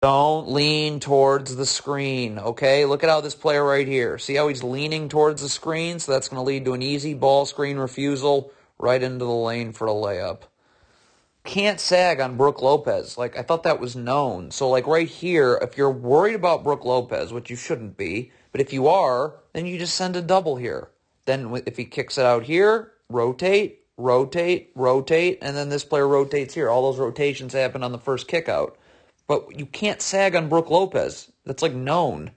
Don't lean towards the screen, okay? Look at how this player right here. See how he's leaning towards the screen? So that's going to lead to an easy ball screen refusal right into the lane for a layup. Can't sag on Brook Lopez. Like, I thought that was known. So, like, right here, if you're worried about Brook Lopez, which you shouldn't be, but if you are, then you just send a double here. Then if he kicks it out here, rotate, rotate, rotate, and then this player rotates here. All those rotations happen on the first kick out. But you can't sag on Brook Lopez. That's, like, known.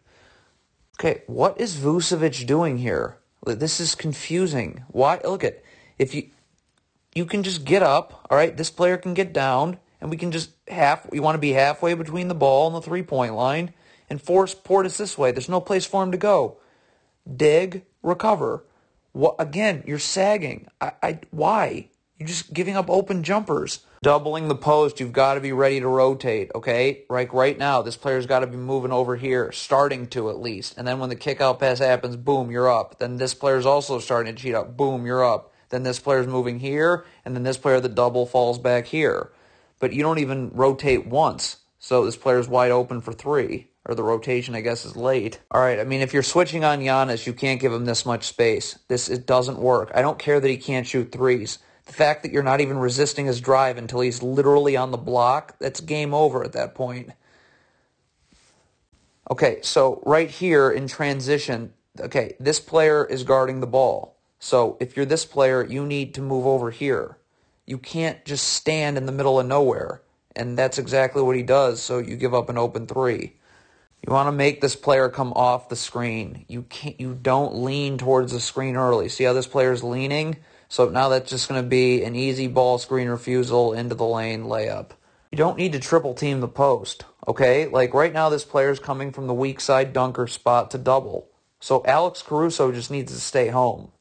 Okay, what is Vucevic doing here? This is confusing. Why? Look at, if you can just get up, all right? This player can get down, and we can just we want to be halfway between the ball and the three-point line and force Portis this way. There's no place for him to go. Dig, recover. What, again, you're sagging. Why? You're just giving up open jumpers. Doubling the post, you've got to be ready to rotate, okay? Right now, this player's got to be moving over here, starting to at least. And then when the kick-out pass happens, boom, you're up. Then this player's also starting to cheat up. Boom, you're up. Then this player's moving here, and then this player, the double, falls back here. But you don't even rotate once, so this player's wide open for three. Or the rotation, I guess, is late. All right, I mean, if you're switching on Giannis, you can't give him this much space. It doesn't work. I don't care that he can't shoot threes. The fact that you're not even resisting his drive until he's literally on the block, that's game over at that point. Okay, so right here in transition, okay, this player is guarding the ball. So if you're this player, you need to move over here. You can't just stand in the middle of nowhere. And that's exactly what he does, so you give up an open three. You want to make this player come off the screen. You don't lean towards the screen early. See how this player's leaning? So now that's just going to be an easy ball screen refusal into the lane layup. You don't need to triple team the post, okay? Like right now this player's coming from the weak side dunker spot to double. So Alex Caruso just needs to stay home.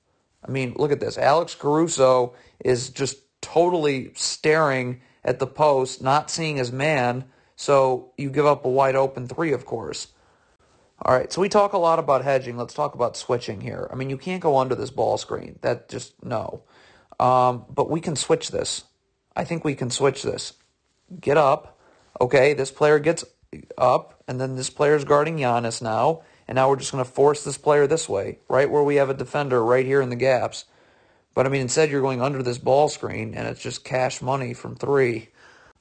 I mean, look at this. Alex Caruso is just totally staring at the post, not seeing his man, so you give up a wide open three, of course. All right, so we talk a lot about hedging. Let's talk about switching here. I mean, you can't go under this ball screen. That just, no. But we can switch this. I think we can switch this. Get up. Okay, this player gets up, and then this player's guarding Giannis now. And now we're just going to force this player this way, right where we have a defender right here in the gaps. But, I mean, instead you're going under this ball screen, and it's just cash money from three.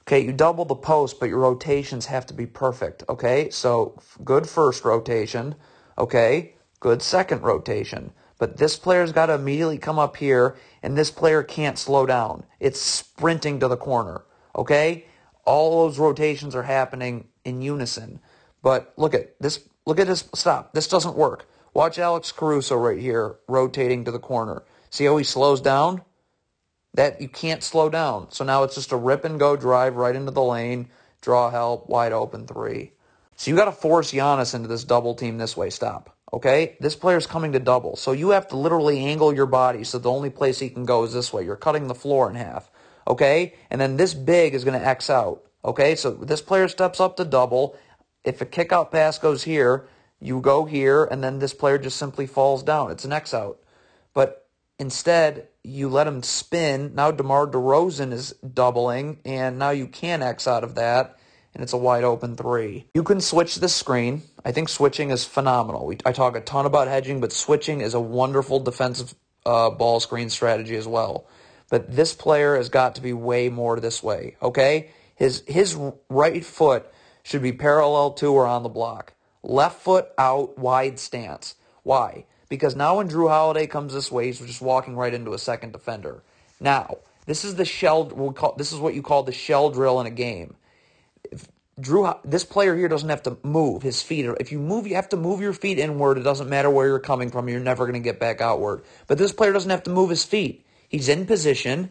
Okay, you double the post, but your rotations have to be perfect, okay? So, good first rotation, okay? Good second rotation. But this player's got to immediately come up here, and this player can't slow down. It's sprinting to the corner, okay? All those rotations are happening in unison. But look at this. Look at this. Stop. This doesn't work. Watch Alex Caruso right here rotating to the corner. See how he slows down? That you can't slow down. So now it's just a rip and go drive right into the lane, draw help, wide open three. So you got to force Giannis into this double team this way. Stop. Okay? This player's coming to double. So you have to literally angle your body so the only place he can go is this way. You're cutting the floor in half. Okay? And then this big is going to X out. Okay? So this player steps up to double. If a kick-out pass goes here, you go here, and then this player just simply falls down. It's an X out. But instead, you let him spin. Now DeMar DeRozan is doubling, and now you can X out of that, and it's a wide open three. You can switch the screen. I think switching is phenomenal. I talk a ton about hedging, but switching is a wonderful defensive ball screen strategy as well. But this player has got to be way more this way, okay? His right foot should be parallel to or on the block. Left foot out, wide stance. Why? Because now when Drew Holiday comes this way, he's just walking right into a second defender. Now, this is this is what you call the shell drill in a game. This player here doesn't have to move his feet. If you move, you have to move your feet inward. It doesn't matter where you're coming from. You're never going to get back outward. But this player doesn't have to move his feet. He's in position,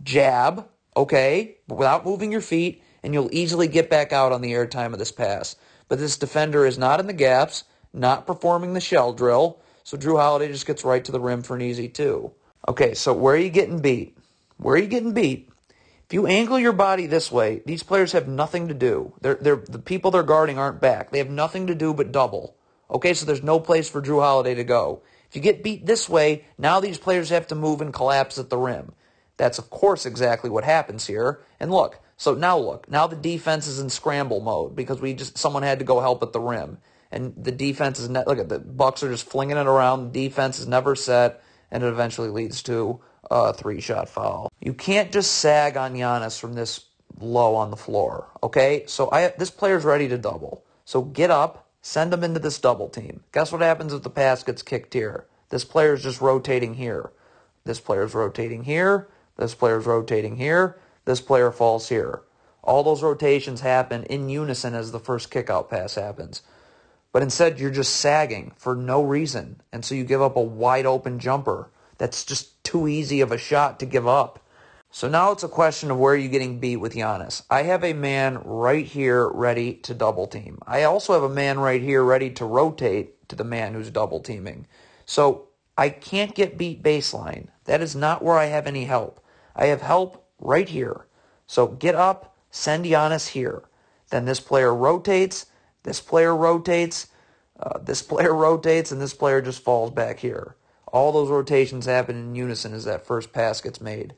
jab, okay, but without moving your feet, and you'll easily get back out on the airtime of this pass. But this defender is not in the gaps, not performing the shell drill, so Drew Holiday just gets right to the rim for an easy two. Okay, so where are you getting beat? Where are you getting beat? If you angle your body this way, these players have nothing to do. The people they're guarding aren't back. They have nothing to do but double. Okay, so there's no place for Drew Holiday to go. If you get beat this way, now these players have to move and collapse at the rim. That's, of course, exactly what happens here. And look, So now look, now the defense is in scramble mode because someone had to go help at the rim. And the defense is, look at the Bucks are just flinging it around. The defense is never set, and it eventually leads to a 3-shot foul. You can't just sag on Giannis from this low on the floor, okay? So this player's ready to double. So get up, send him into this double team. Guess what happens if the pass gets kicked here? This player's just rotating here. This player's rotating here. This player's rotating here. This player falls here. All those rotations happen in unison as the first kickout pass happens. But instead, you're just sagging for no reason. And so you give up a wide open jumper. That's just too easy of a shot to give up. So now it's a question of where you're getting beat with Giannis. I have a man right here ready to double team. I also have a man right here ready to rotate to the man who's double teaming. So I can't get beat baseline. That is not where I have any help. I have help right here. So get up, send Giannis here. Then this player rotates. This player rotates, this player rotates, and this player just falls back here. All those rotations happen in unison as that first pass gets made.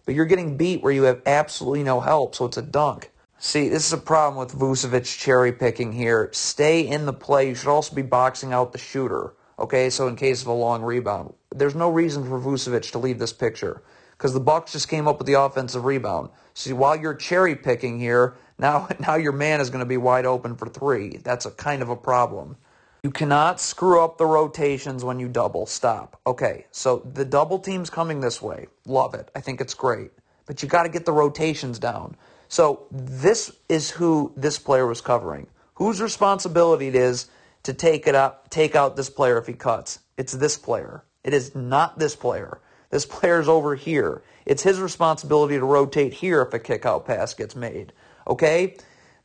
But you're getting beat where you have absolutely no help, so it's a dunk. See, this is a problem with Vucevic cherry picking here. Stay in the play. You should also be boxing out the shooter, okay, so in case of a long rebound. There's no reason for Vucevic to leave this picture because the Bucks just came up with the offensive rebound. See, while you're cherry picking here, now your man is going to be wide open for 3. That's a kind of a problem. You cannot screw up the rotations when you double. Stop. Okay, so the double team's coming this way. Love it. I think it's great. But you got to get the rotations down. So this is who this player was covering. Whose responsibility it is to take out this player if he cuts? It's this player. It is not this player. This player's over here. It's his responsibility to rotate here if a kick-out pass gets made. Okay?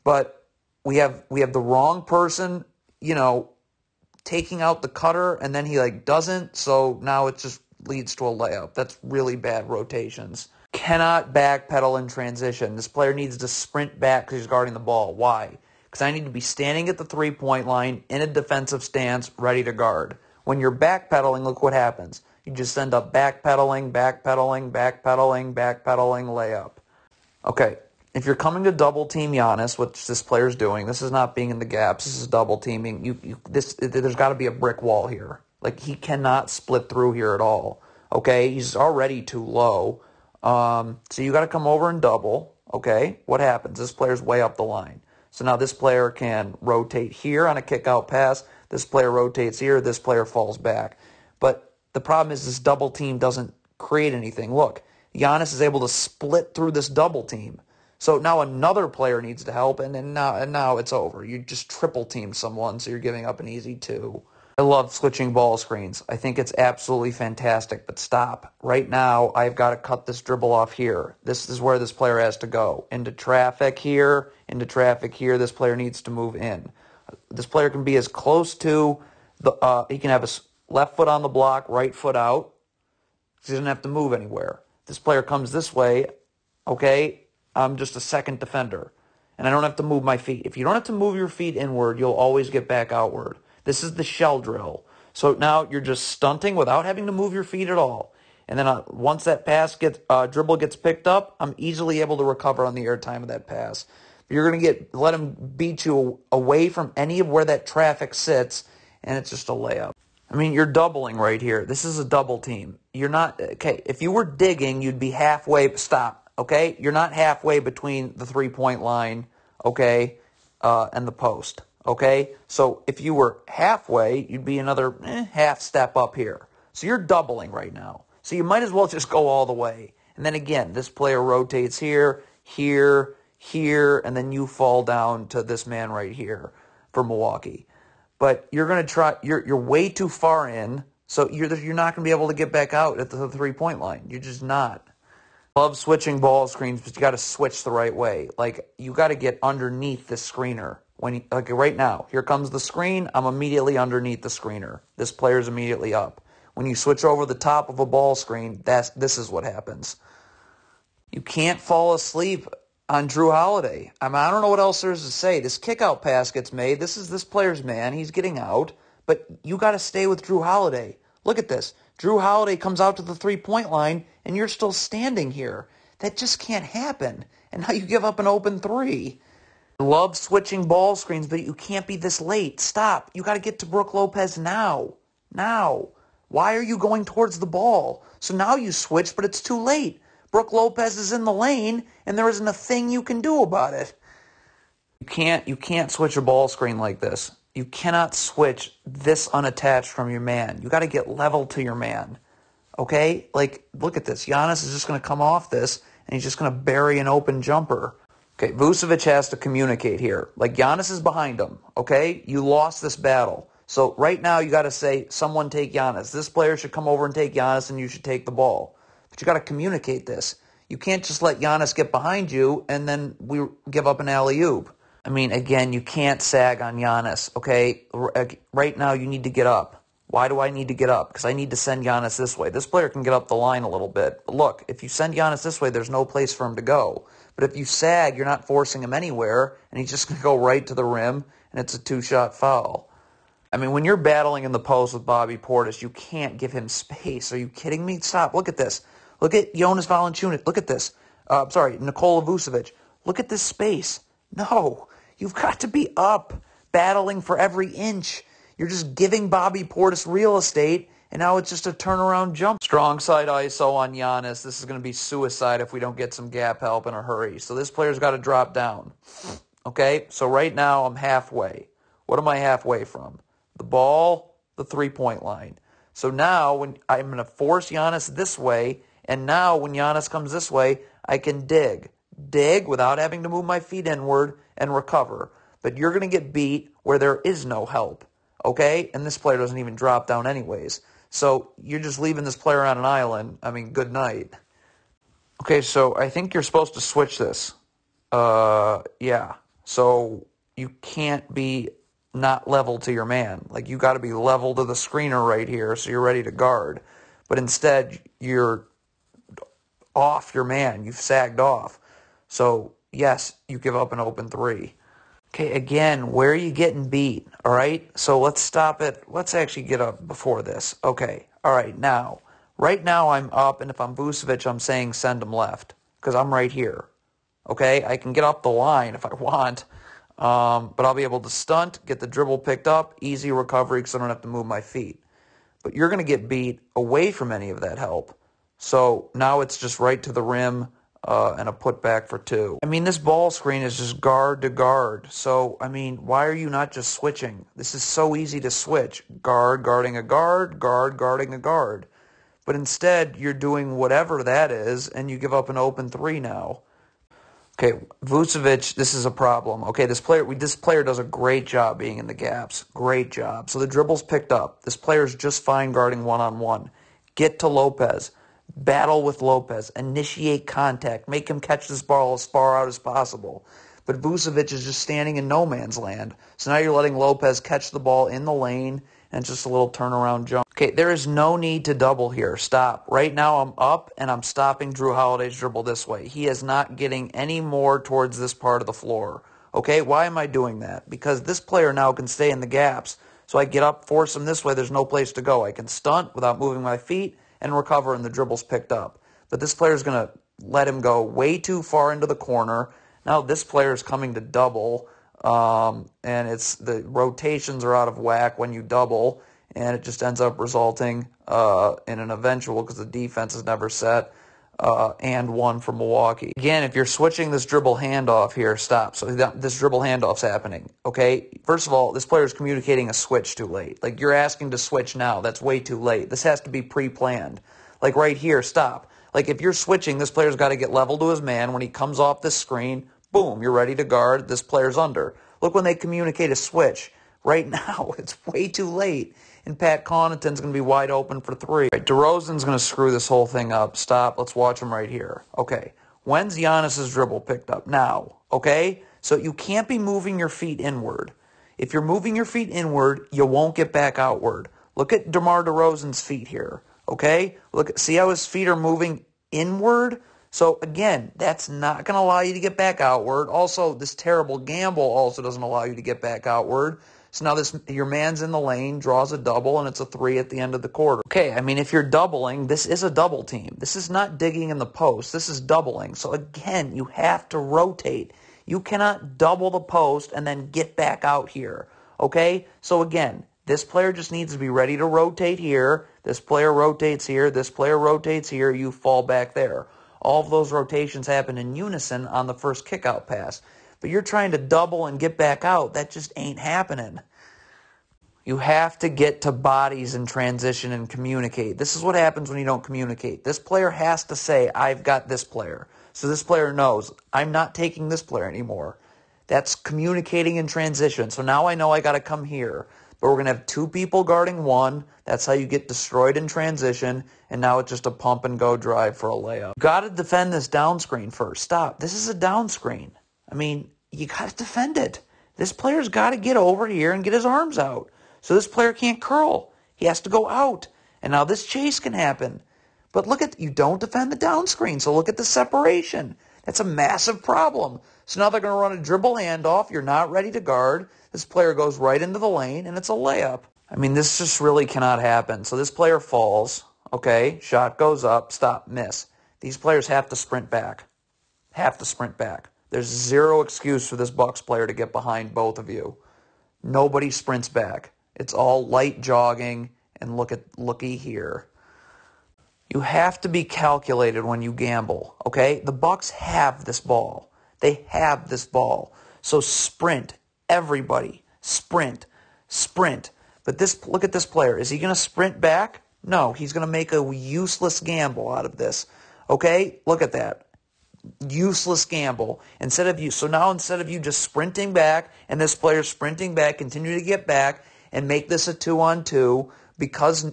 But we have the wrong person, taking out the cutter, and then he doesn't, so now it just leads to a layup. That's really bad rotations. Cannot backpedal in transition. This player needs to sprint back because he's guarding the ball. Why? Because I need to be standing at the three-point line in a defensive stance, ready to guard. When you're backpedaling, look what happens. You just end up backpedaling, layup. Okay, if you're coming to double team Giannis, which this player's doing, this is not being in the gaps, this is double teaming. There's got to be a brick wall here. He cannot split through here at all. Okay, he's already too low. So you got to come over and double. Okay, what happens? This player's way up the line. So now this player can rotate here on a kick-out pass. This player rotates here. This player falls back. But the problem is this double team doesn't create anything. Look, Giannis is able to split through this double team. So now another player needs to help, and now it's over. You just triple team someone, so you're giving up an easy 2. I love switching ball screens. I think it's absolutely fantastic, but stop. Right now, I've got to cut this dribble off here. This is where this player has to go. Into traffic here. This player needs to move in. This player can be as close to he can have his left foot on the block, right foot out. He doesn't have to move anywhere. This player comes this way, okay, I'm just a second defender, and I don't have to move my feet. If you don't have to move your feet inward, you'll always get back outward. This is the shell drill. So now you're just stunting without having to move your feet at all. And then once that dribble gets picked up, I'm easily able to recover on the airtime of that pass. But you're going to let him beat you away from any of where that traffic sits, and it's just a layup. I mean, you're doubling right here. This is a double team. You're not, okay, if you were digging, you'd be halfway, stop, okay? You're not halfway between the three-point line, okay, and the post, okay? So if you were halfway, you'd be another half step up here. So you're doubling right now. So you might as well just go all the way. And then again, this player rotates here, here, here, and then you fall down to this man right here for Milwaukee. But you're going to try, you're way too far in, so you're not going to be able to get back out at the three-point line. You're just not. Love switching ball screens, but you got to switch the right way. You got to get underneath the screener. Right now, here comes the screen, I'm immediately underneath the screener. This player's immediately up. When you switch over the top of a ball screen, this is what happens. You can't fall asleep on Drew Holiday. I don't know what else there is to say. This kick-out pass gets made. This is this player's man. He's getting out. But you got to stay with Drew Holiday. Look at this. Drew Holiday comes out to the three-point line, and you're still standing here. That just can't happen. And now you give up an open three. I love switching ball screens, but you can't be this late. Stop. You got to get to Brook Lopez now. Now. Why are you going towards the ball? So now you switch, but it's too late. Brook Lopez is in the lane, and there isn't a thing you can do about it. You can't switch a ball screen like this. You cannot switch this unattached from your man. You got to get level to your man. Okay? Like, look at this. Giannis is just going to come off this, and he's just going to bury an open jumper. Okay, Vucevic has to communicate here. Like, Giannis is behind him, okay? You lost this battle. So right now you got to say, someone take Giannis. This player should come over and take Giannis, and you should take the ball. But you got to communicate this. You can't just let Giannis get behind you, and then we give up an alley-oop. I mean, again, you can't sag on Giannis, okay? Right now you need to get up. Why do I need to get up? Because I need to send Giannis this way. This player can get up the line a little bit. But look, if you send Giannis this way, there's no place for him to go. But if you sag, you're not forcing him anywhere, and he's just going to go right to the rim, and it's a two-shot foul. I mean, when you're battling in the post with Bobby Portis, you can't give him space. Are you kidding me? Stop. Look at this. Look at Jonas Valanciunas. Look at this. Nikola Vucevic. Look at this space. No, you've got to be up, battling for every inch. You're just giving Bobby Portis real estate, and now it's just a turnaround jump. Strong side ISO on Giannis. This is going to be suicide if we don't get some gap help in a hurry. So this player's got to drop down. Okay, so right now I'm halfway. What am I halfway from? The ball, the three-point line. So now when I'm going to force Giannis this way, and now when Giannis comes this way, I can dig. Dig without having to move my feet inward and recover. But you're going to get beat where there is no help. Okay? And this player doesn't even drop down anyways. So you're just leaving this player on an island. I mean, good night. Okay, so I think you're supposed to switch this. Yeah. So you can't be not level to your man. Like, you got to be level to the screener right here so you're ready to guard. But instead, you're off your man. You've sagged off. So, yes, you give up an open three. Okay, again, where are you getting beat? All right, so let's stop it. Let's actually get up before this. Okay, all right, now. Right now I'm up, and if I'm Vucevic, I'm saying send him left because I'm right here. Okay, I can get up the line if I want, but I'll be able to stunt, get the dribble picked up, easy recovery because I don't have to move my feet. But you're going to get beat away from any of that help. So now it's just right to the rim and a putback for two. I mean, this ball screen is just guard to guard. So, I mean, why are you not just switching? This is so easy to switch. Guard guarding a guard, guard guarding a guard. But instead, you're doing whatever that is, and you give up an open three now. Okay, Vucevic, this is a problem. Okay, this player does a great job being in the gaps. Great job. So the dribble's picked up. This player's just fine guarding one-on-one. Get to Lopez. Battle with Lopez. Initiate contact. Make him catch this ball as far out as possible. But Vucevic is just standing in no man's land. So now you're letting Lopez catch the ball in the lane, and it's just a little turnaround jump. Okay, there is no need to double here. Stop. Right now I'm up, and I'm stopping Drew Holiday's dribble this way. He is not getting any more towards this part of the floor. Okay, why am I doing that? Because this player now can stay in the gaps. So I get up, force him this way, there's no place to go. I can stunt without moving my feet and recover, and the dribble's picked up. But this player's going to let him go way too far into the corner. Now this player's coming to double, and it's the rotations are out of whack when you double, and it just ends up resulting in an eventual, because the defense is never set, and one for Milwaukee. Again, if you're switching this dribble handoff here, stop. So this dribble handoff's happening, okay? First of all, this player's communicating a switch too late. Like, you're asking to switch now. That's way too late. This has to be pre-planned. Like, right here, stop. Like, if you're switching, this player's got to get level to his man. When he comes off this screen, boom, you're ready to guard. This player's under. Look when they communicate a switch. Right now, it's way too late. And Pat Connaughton's going to be wide open for three. Right, DeRozan's going to screw this whole thing up. Stop. Let's watch him right here. Okay. When's Giannis' dribble picked up? Now. Okay? So you can't be moving your feet inward. If you're moving your feet inward, you won't get back outward. Look at DeMar DeRozan's feet here. Okay? See how his feet are moving inward? So, again, that's not going to allow you to get back outward. Also, this terrible gamble also doesn't allow you to get back outward. So now your man's in the lane, draws a double, and it's a 3 at the end of the quarter. Okay, I mean, if you're doubling, this is a double team. This is not digging in the post. This is doubling. So again, you have to rotate. You cannot double the post and then get back out here. Okay? So again, this player just needs to be ready to rotate here. This player rotates here. This player rotates here. You fall back there. All of those rotations happen in unison on the first kickout pass. But you're trying to double and get back out. That just ain't happening. You have to get to bodies in transition and communicate. This is what happens when you don't communicate. This player has to say, I've got this player. So this player knows, I'm not taking this player anymore. That's communicating in transition. So now I know I got to come here. But we're going to have 2 people guarding 1. That's how you get destroyed in transition. And now it's just a pump and go drive for a layup. You got to defend this down screen first. Stop. This is a down screen. I mean, you got to defend it. This player's got to get over here and get his arms out. So this player can't curl. He has to go out. And now this chase can happen. But look at, you don't defend the down screen. So look at the separation. That's a massive problem. So now they're going to run a dribble handoff. You're not ready to guard. This player goes right into the lane, and it's a layup. I mean, this just really cannot happen. So this player falls. Okay, shot goes up. Stop, miss. These players have to sprint back. Have to sprint back. There's zero excuse for this Bucks player to get behind both of you. Nobody sprints back. It's all light jogging, and looky here. You have to be calculated when you gamble, okay? The Bucks have this ball. They have this ball. So sprint, everybody. Sprint, sprint. But look at this player. Is he going to sprint back? No, he's going to make a useless gamble out of this. Okay? Look at that. Useless gamble. So now instead of you just sprinting back and this player sprinting back, continue to get back and make this a 2-on-2 because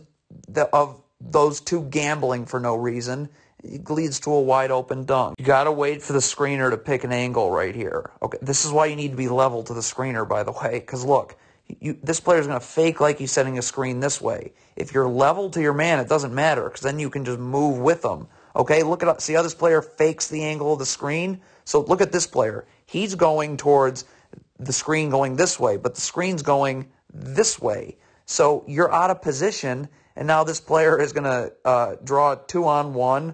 of those 2 gambling for no reason, it leads to a wide open dunk. You got to wait for the screener to pick an angle right here. Okay, this is why you need to be level to the screener, by the way, because look, this player's going to fake like he's setting a screen this way. If you're level to your man, it doesn't matter because then you can just move with them. Okay, see how this player fakes the angle of the screen? So look at this player. He's going towards the screen going this way, but the screen's going this way. So you're out of position, and now this player is going to draw a 2-on-1,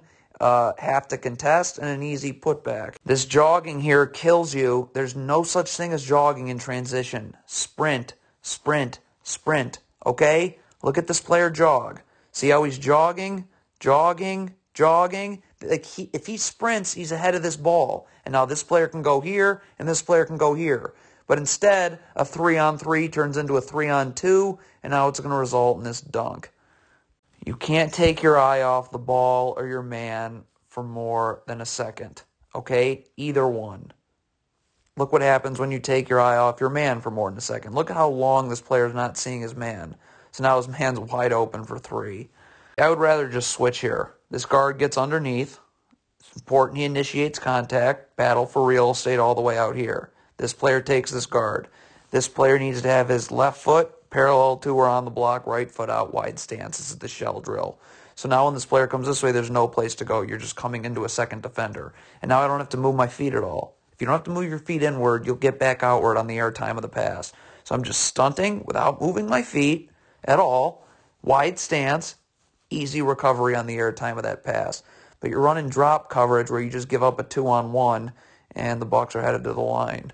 have to contest, and an easy putback. This jogging here kills you. There's no such thing as jogging in transition. Sprint, sprint, sprint. Okay? Look at this player jog. See how he's jogging, jogging, jogging? If he sprints, he's ahead of this ball. And now this player can go here, and this player can go here. But instead, a 3-on-3 turns into a 3-on-2, and now it's going to result in this dunk. You can't take your eye off the ball or your man for more than a second, okay? Either one. Look what happens when you take your eye off your man for more than a second. Look at how long this player's not seeing his man. So now his man's wide open for 3. I would rather just switch here. This guard gets underneath. It's important he initiates contact, battle for real estate all the way out here. This player takes this guard. This player needs to have his left foot parallel to or on the block, right foot out, wide stance. This is the shell drill. So now when this player comes this way, there's no place to go. You're just coming into a second defender. And now I don't have to move my feet at all. If you don't have to move your feet inward, you'll get back outward on the air time of the pass. So I'm just stunting without moving my feet at all. Wide stance, easy recovery on the air time of that pass. But you're running drop coverage where you just give up a 2-on-1 and the Bucks are headed to the line.